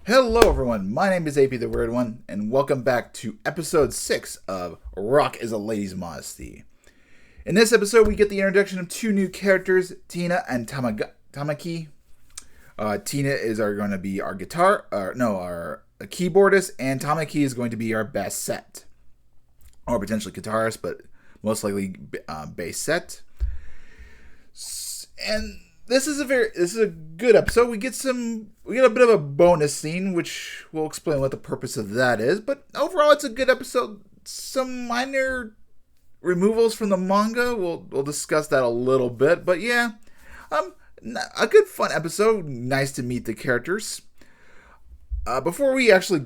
Hello everyone, my name is AP the Weird One, and welcome back to episode 6 of Rock is a Lady's Modesty. In this episode, we get the introduction of two new characters, Tina and Tamaki. Tina is going to be our our keyboardist, and Tamaki is going to be our bass set. Or potentially guitarist, but most likely bass set. And this is a good episode. We get a bit of a bonus scene, which we'll explain what the purpose of that is. But overall, it's a good episode. Some minor removals from the manga. We'll discuss that a little bit. But yeah, a good fun episode. Nice to meet the characters. Before we actually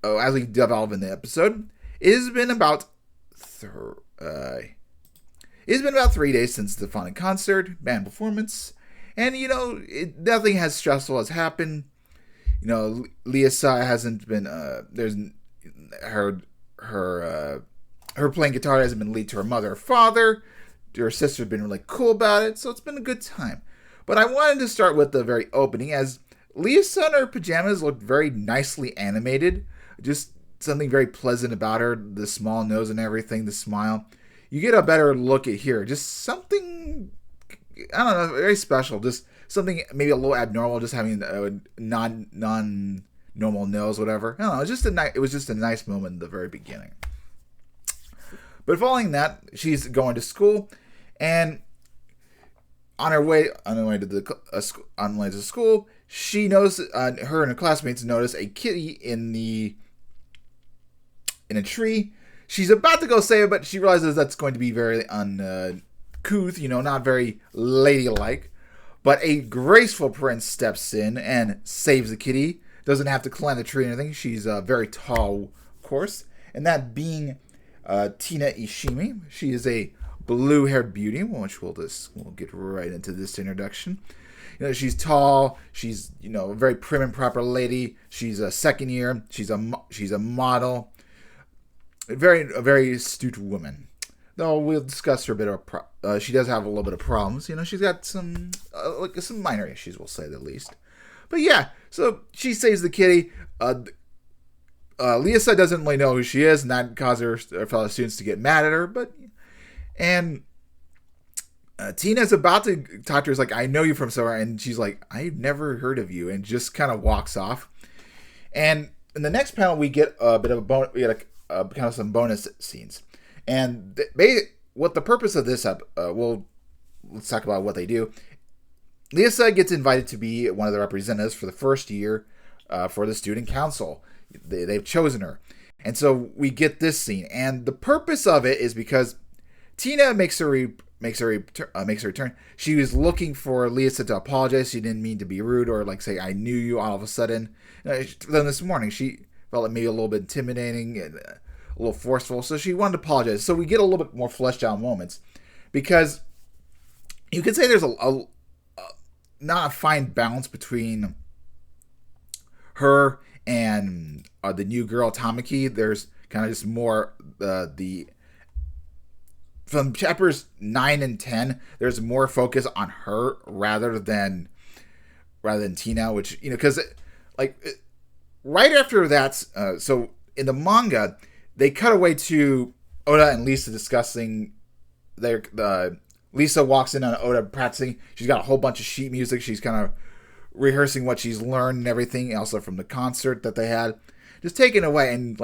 as we delve in the episode, it has been about 3 days since the final concert, band performance. And, nothing as stressful has happened. Lisa hasn't been, her playing guitar hasn't been lead to her mother or father. Her sister's been really cool about it, so it's been a good time. But I wanted to start with the very opening, as Lisa in her pajamas looked very nicely animated. Just something very pleasant about her, the small nose and everything, the smile. You get a better look at here. Just something, I don't know, very special. Just something maybe a little abnormal, just having a non-normal nose, whatever. I don't know, it was just a nice moment in the very beginning. But following that, she's going to school, and on her way to school, she knows, her and her classmates notice a kitty in a tree. She's about to go save it, but she realizes that's going to be very uncouth, not very ladylike. But a graceful prince steps in and saves the kitty. Doesn't have to climb the tree or anything. She's very tall, of course. And that being Tina Ishimi. She is a blue-haired beauty, which we'll get right into this introduction. She's tall. She's a very prim and proper lady. She's a second year. She's a model. A very astute woman. Though we'll discuss her a bit of. She does have a little bit of problems. She's got some minor issues, we'll say the least. But yeah, so she saves the kitty. Lisa doesn't really know who she is, and that causes her fellow students to get mad at her. And Tina's about to talk to her. Like, I know you from somewhere, and she's like, I've never heard of you, and just kind of walks off. And in the next panel, we get a bit of kind of some bonus scenes. And what the purpose of this let's talk about what they do. Lisa gets invited to be one of the representatives for the first year for the student council. They've chosen her. And so we get this scene. And the purpose of it is because Tina makes her return. She was looking for Lisa to apologize. She didn't mean to be rude or say, I knew you all of a sudden. Then this morning, she felt like maybe a little bit intimidating and a little forceful, so she wanted to apologize. So we get a little bit more fleshed out moments, because you could say there's a not a fine balance between her and the new girl Tamaki. There's kind of just more from chapters 9 and 10. There's more focus on her rather than Tina, which because right after that, so in the manga, they cut away to Oda and Lisa discussing Lisa walks in on Oda practicing. She's got a whole bunch of sheet music. She's kind of rehearsing what she's learned and everything, also from the concert that they had. Just taken away, and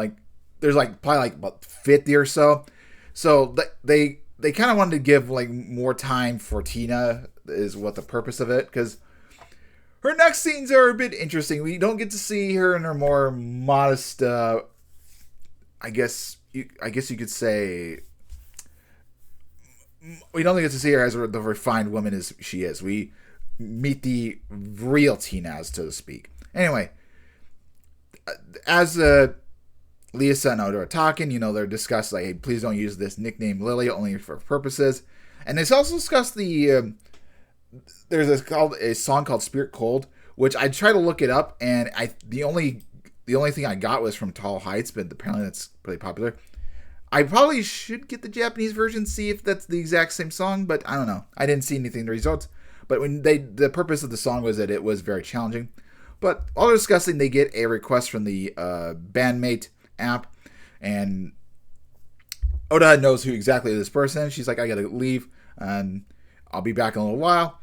there's probably about 50 or so. So they kind of wanted to give more time for Tina, is what the purpose of it, because her next scenes are a bit interesting. We don't get to see her in her more modest, I guess you could say, we don't get to see her as the refined woman as she is. We meet the real Tina, so to speak. Anyway, as Lisa and Oda are talking, they're discussing, hey, please don't use this nickname Lily, only for purposes. And it's also discussed there's a song called Spirit Cold, which I tried to look it up, and the only thing I got was from Tall Heights, but apparently that's pretty popular. I probably should get the Japanese version, see if that's the exact same song, but I don't know. I didn't see anything in the results. But the purpose of the song was that it was very challenging. But while they're discussing, they get a request from the bandmate app, and Oda knows who exactly this person is. She's like, I gotta leave, and I'll be back in a little while.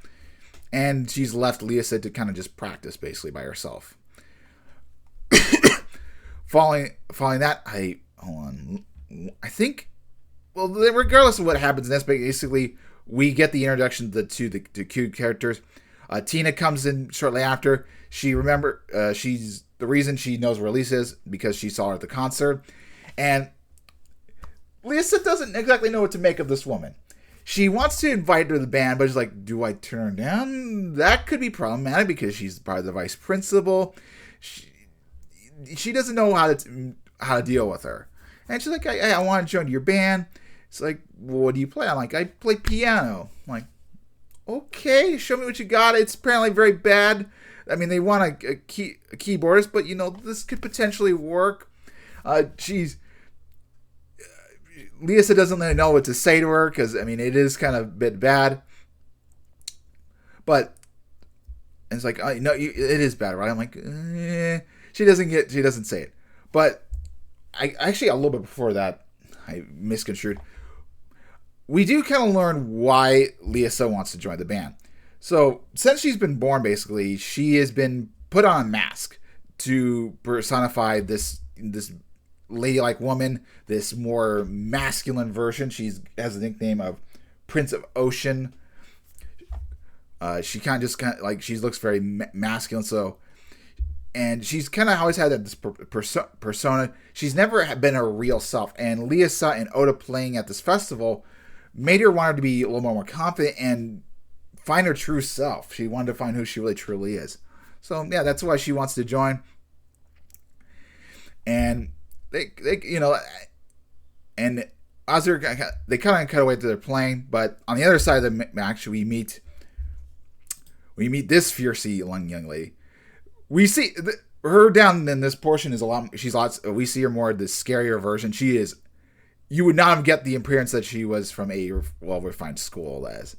And she's left Lisa to kind of just practice basically by herself. Following that, I think, well, regardless of what happens in this, basically we get the introduction to the two characters. Tina comes in shortly after. She's the reason she knows where Lisa is because she saw her at the concert, and Lisa doesn't exactly know what to make of this woman. She wants to invite her to the band, but she's like, do I turn her down? That could be problematic because she's part of the vice principal. She doesn't know how to deal with her. And she's like, I want to join your band. It's like, well, what do you play? I'm like, I play piano. I'm like, okay, show me what you got. It's apparently very bad. I mean, they want a keyboardist, but, this could potentially work. Lisa doesn't really know what to say to her because, I mean, it is kind of a bit bad. But it's like, no, it is bad, right? I'm like, She doesn't say it. But I actually, a little bit before that, I misconstrued. We do kind of learn why Lisa wants to join the band. So, since she's been born, basically, she has been put on a mask to personify this ladylike woman, this more masculine version. She has the nickname of Prince of Ocean. She she looks very masculine, so... And she's kind of always had this persona. She's never been her real self. And Lisa and Oda playing at this festival made her want to be a little more confident and find her true self. She wanted to find who she really truly is. So, yeah, that's why she wants to join. And and as they kind of cut away to their playing. But on the other side of the match, we meet this fiercey young lady. We see her down in this portion is we see her more the scarier version. She is, you would not get the appearance that she was from a well-refined school as.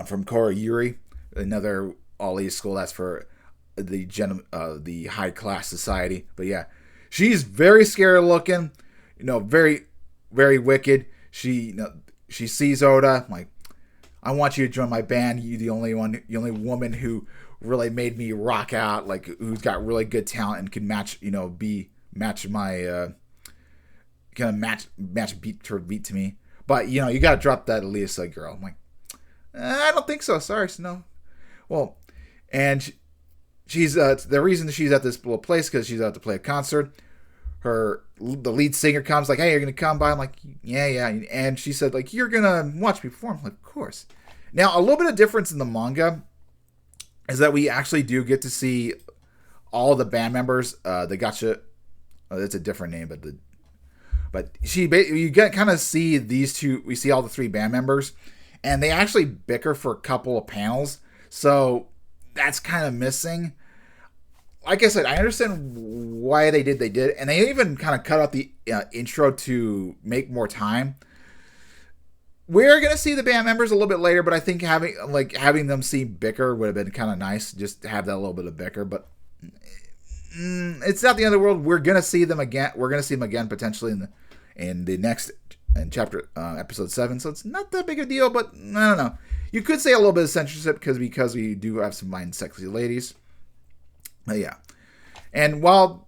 From Korayuri, another all-ages school that's for the high-class society. But yeah, she's very scary looking, very, very wicked. She sees Oda, like, I want you to join my band. You're the only woman who really made me rock out, like, who's got really good talent and can match my kind of match beat to me. But you got to drop that Lisa girl. I'm like, I don't think so. Sorry, no. Well, and she's the reason she's at this little place because she's out to play a concert. The lead singer comes like, hey, you're gonna come by. I'm like, yeah. And she said, like, you're gonna watch me perform. I'm like, of course. Now, a little bit of difference in the manga is that we actually do get to see all the band members. The Gotcha, that's a different name, but you kind of see these two. We see all the three band members, and they actually bicker for a couple of panels. So that's kind of missing. Like I said, I understand why they did, and they even kind of cut out the intro to make more time. We're gonna see the band members a little bit later, but I think having them see bicker would have been kind of nice, just to have that little bit of bicker. But it's not the end of the world. We're gonna see them again. We're gonna see them again potentially in the next chapter, episode 7. So it's not that big a deal. But I don't know. You could say a little bit of censorship because we do have some fine sexy ladies. But yeah, and while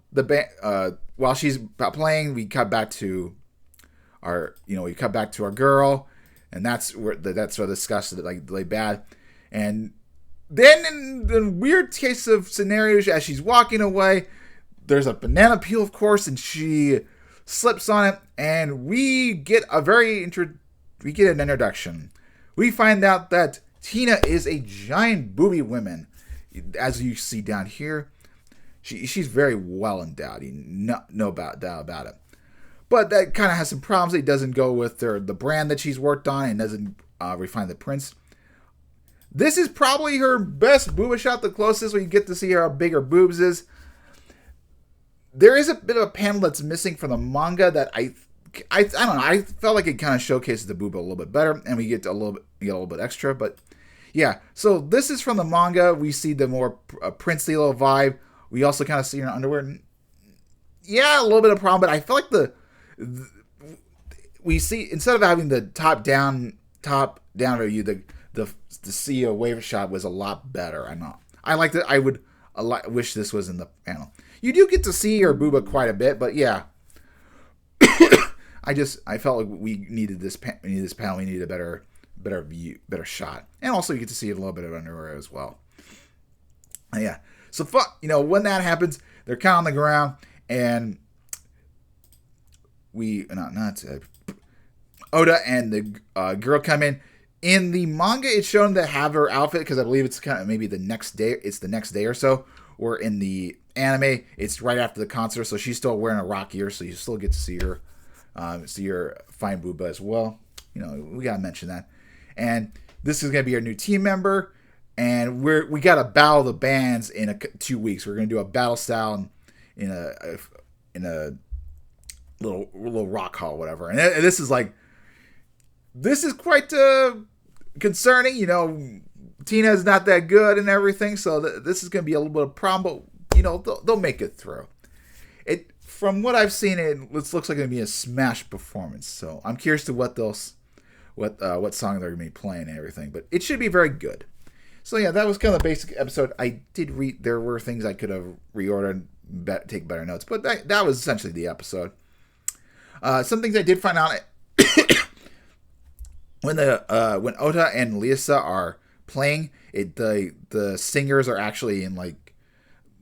she's playing, we cut back to our girl. And that's where sort of discussed like really bad. And then in the weird case of scenarios, as she's walking away, there's a banana peel, of course, and she slips on it, and we get an introduction. We find out that Tina is a giant booby woman, as you see down here. She's very well endowed, no doubt about it. But that kind of has some problems. It doesn't go with the brand that she's worked on and doesn't refine the prints. This is probably her best booba shot, the closest we get to see how big her boobs is. There is a bit of a panel that's missing from the manga that I don't know. I felt like it kind of showcases the booba a little bit better, and we get a little bit extra. But yeah. So this is from the manga. We see the more princely little vibe. We also kind of see her underwear. Yeah, a little bit of problem, but I feel like the we see, instead of having the top down view, the CEO wave shot was a lot better. I liked it. I would wish this was in the panel. You do get to see her booba quite a bit, but yeah. I felt like we needed this panel. We needed a better view, better shot, and also you get to see a little bit of underwear as well. Yeah. So when that happens, they're kind of on the ground, and Oda and the girl come in. In the manga, it's shown to have her outfit because I believe it's kind of maybe the next day. It's the next day or so. Or in the anime, it's right after the concert, so she's still wearing a rock gear, so you still get to see her fine booba as well. We gotta mention that. And this is gonna be our new team member, and we gotta battle the bands in 2 weeks. We're gonna do a battle style in a little rock hall, whatever. And this is quite concerning. Tina is not that good and everything, so this is going to be a little bit of a problem, but they'll make it through. From what I've seen, it looks like it's going to be a smash performance. So I'm curious to what song they're going to be playing and everything, but it should be very good. So yeah, that was kind of the basic episode. I did read, there were things I could have reordered, take better notes, but that was essentially the episode. Some things I did find out when Ota and Lisa are playing, the singers are actually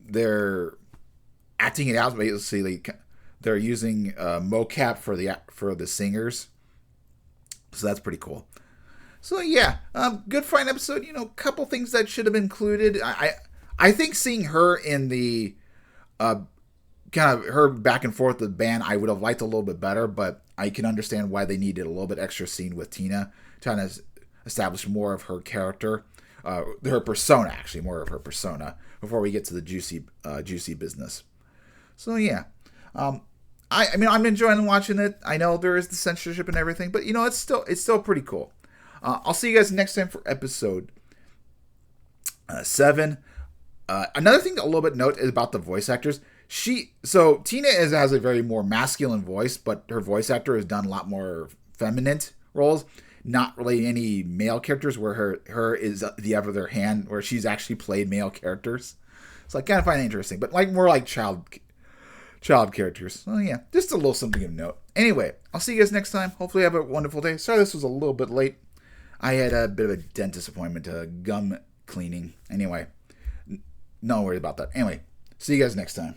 they're acting it out. Basically, they're using mocap for the singers, so that's pretty cool. So yeah, good fine episode. Couple things that should have been included. I think seeing her in the kind of her back and forth with the band, I would have liked a little bit better, but I can understand why they needed a little bit extra scene with Tina, trying to establish more of her character, her persona, actually, more of her persona, before we get to the juicy business. So yeah, I'm enjoying watching it. I know there is the censorship and everything, but it's still pretty cool. I'll see you guys next time for episode 7. Another thing a little bit note is about the voice actors. Tina has a very more masculine voice, but her voice actor has done a lot more feminine roles. Not really any male characters where her is the other hand, where she's actually played male characters. So I kind of find it interesting, but more like child characters. Well, yeah, just a little something of note. Anyway, I'll see you guys next time. Hopefully you have a wonderful day. Sorry this was a little bit late. I had a bit of a dentist appointment, gum cleaning. Anyway, no worries about that. Anyway, see you guys next time.